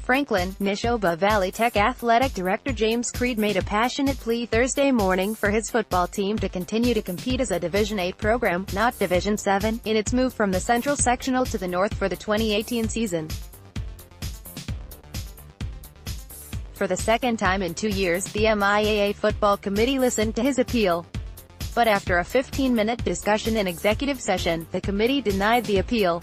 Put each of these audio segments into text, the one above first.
Franklin, Nashoba Valley Tech Athletic Director James Creed made a passionate plea Thursday morning for his football team to continue to compete as a Division 8 program, not Division 7, in its move from the Central Sectional to the North for the 2018 season. For the second time in 2 years, the MIAA Football Committee listened to his appeal. But after a 15-minute discussion in executive session, the committee denied the appeal.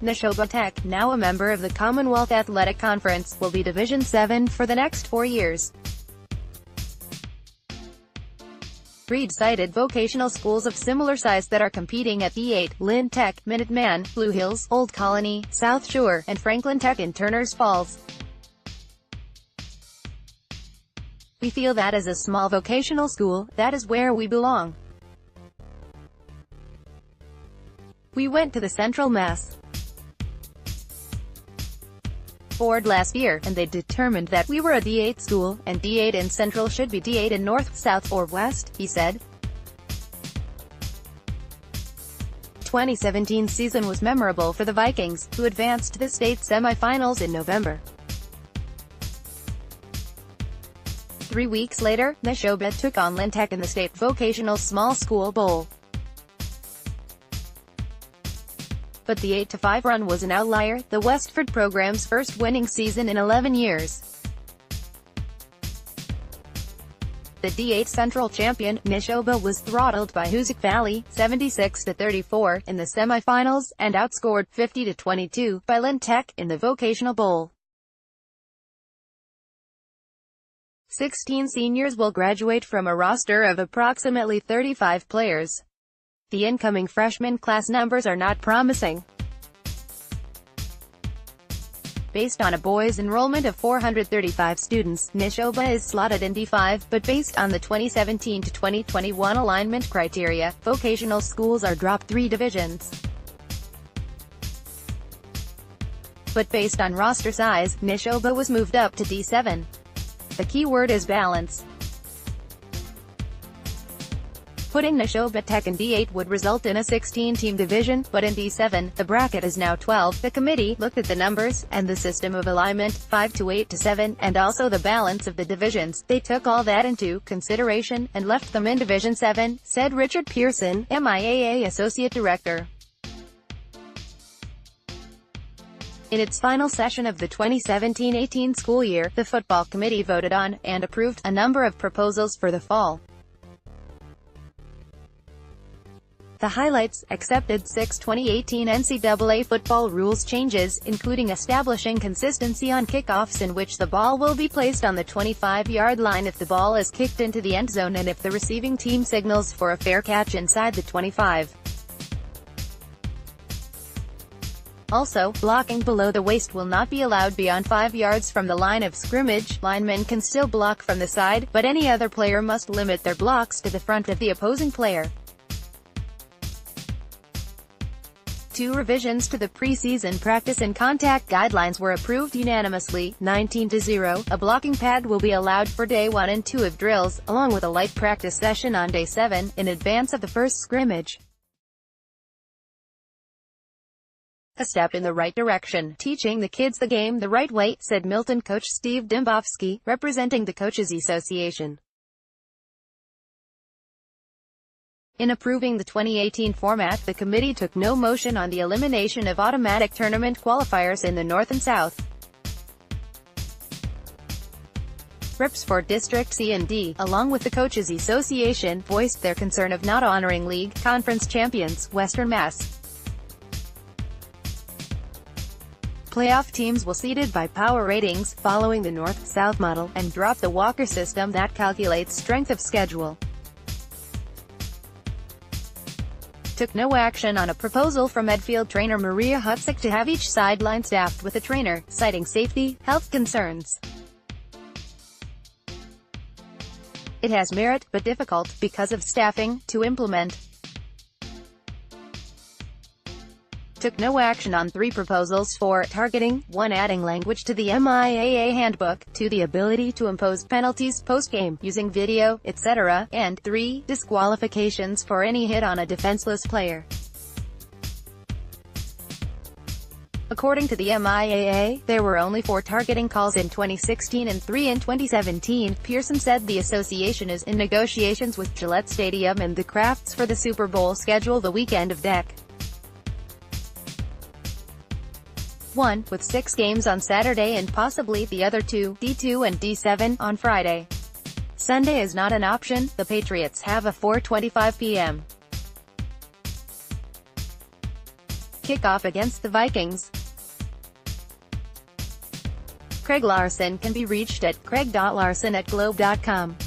Nashoba Tech, now a member of the Commonwealth Athletic Conferen, will be Division 7 for the next 4 years. Creed cited vocational schools of similar size that are competing at D8, Lynn Tech, Minuteman, Blue Hills, Old Colony, South Shore, and Franklin Tech in Turners Falls. We feel that as a small vocational school, that is where we belong. We went to the Central Mass Board last year, and they determined that we were a D8 school, and D8 in Central should be D8 in North, South, or West, he said. 2017 season was memorable for the Vikings, who advanced to the state semifinals in November. 3 weeks later, Nashoba took on Lynn Tech in the State Vocational Small School Bowl. But the 8-5 run was an outlier, the Westford program's first winning season in 11 years. The D8 Central champion, Nashoba, was throttled by Hoosick Valley, 76-34, in the semifinals, and outscored 50-22 by Lynn Tech in the Vocational Bowl. 16 seniors will graduate from a roster of approximately 35 players. The incoming freshman class numbers are not promising. Based on a boys' enrollment of 435 students, Nashoba is slotted in D5, but based on the 2017 to 2021 alignment criteria, vocational schools are dropped 3 divisions. But based on roster size, Nashoba was moved up to D7. The key word is balance. Putting Nashoba Tech in D8 would result in a 16-team division, but in D7, the bracket is now 12. The committee looked at the numbers, and the system of alignment, 5 to 8 to 7, and also the balance of the divisions. They took all that into consideration, and left them in Division 7, said Richard Pearson, MIAA Associate Director. In its final session of the 2017-18 school year, the football committee voted on, and approved, a number of proposals for the fall. The highlights: accepted 6 2018 NCAA football rules changes, including establishing consistency on kickoffs in which the ball will be placed on the 25-yard line if the ball is kicked into the end zone and if the receiving team signals for a fair catch inside the 25. Also, blocking below the waist will not be allowed beyond 5 yards from the line of scrimmage. Linemen can still block from the side, but any other player must limit their blocks to the front of the opposing player. 2 revisions to the preseason practice and contact guidelines were approved unanimously, 19-0. A blocking pad will be allowed for day 1 and 2 of drills, along with a light practice session on day 7, in advance of the first scrimmage. A step in the right direction, teaching the kids the game the right way, said Milton coach Steve Dembowski, representing the Coaches Association. In approving the 2018 format, the committee took no motion on the elimination of automatic tournament qualifiers in the North and South. Reps for District C and D, along with the Coaches Association, voiced their concern of not honoring league conference champions, Western Mass. Playoff teams will seeded by power ratings, following the North-South model, and drop the Walker system that calculates strength of schedule. Took no action on a proposal from Edfield trainer Maria Hutzik to have each sideline staffed with a trainer, citing safety, health concerns. It has merit, but difficult, because of staffing, to implement. Took no action on 3 proposals for targeting, 1 adding language to the MIAA handbook, 2 the ability to impose penalties post-game, using video, etc., and 3 disqualifications for any hit on a defenseless player. According to the MIAA, there were only 4 targeting calls in 2016 and 3 in 2017. Pearson said the association is in negotiations with Gillette Stadium and the Crafts for the Super Bowl schedule the weekend of Dec. 1, with 6 games on Saturday and possibly the other 2, D2 and D7, on Friday. Sunday is not an option. The Patriots have a 4:25 p.m. kickoff against the Vikings. Craig Larson can be reached at craig.larson@globe.com.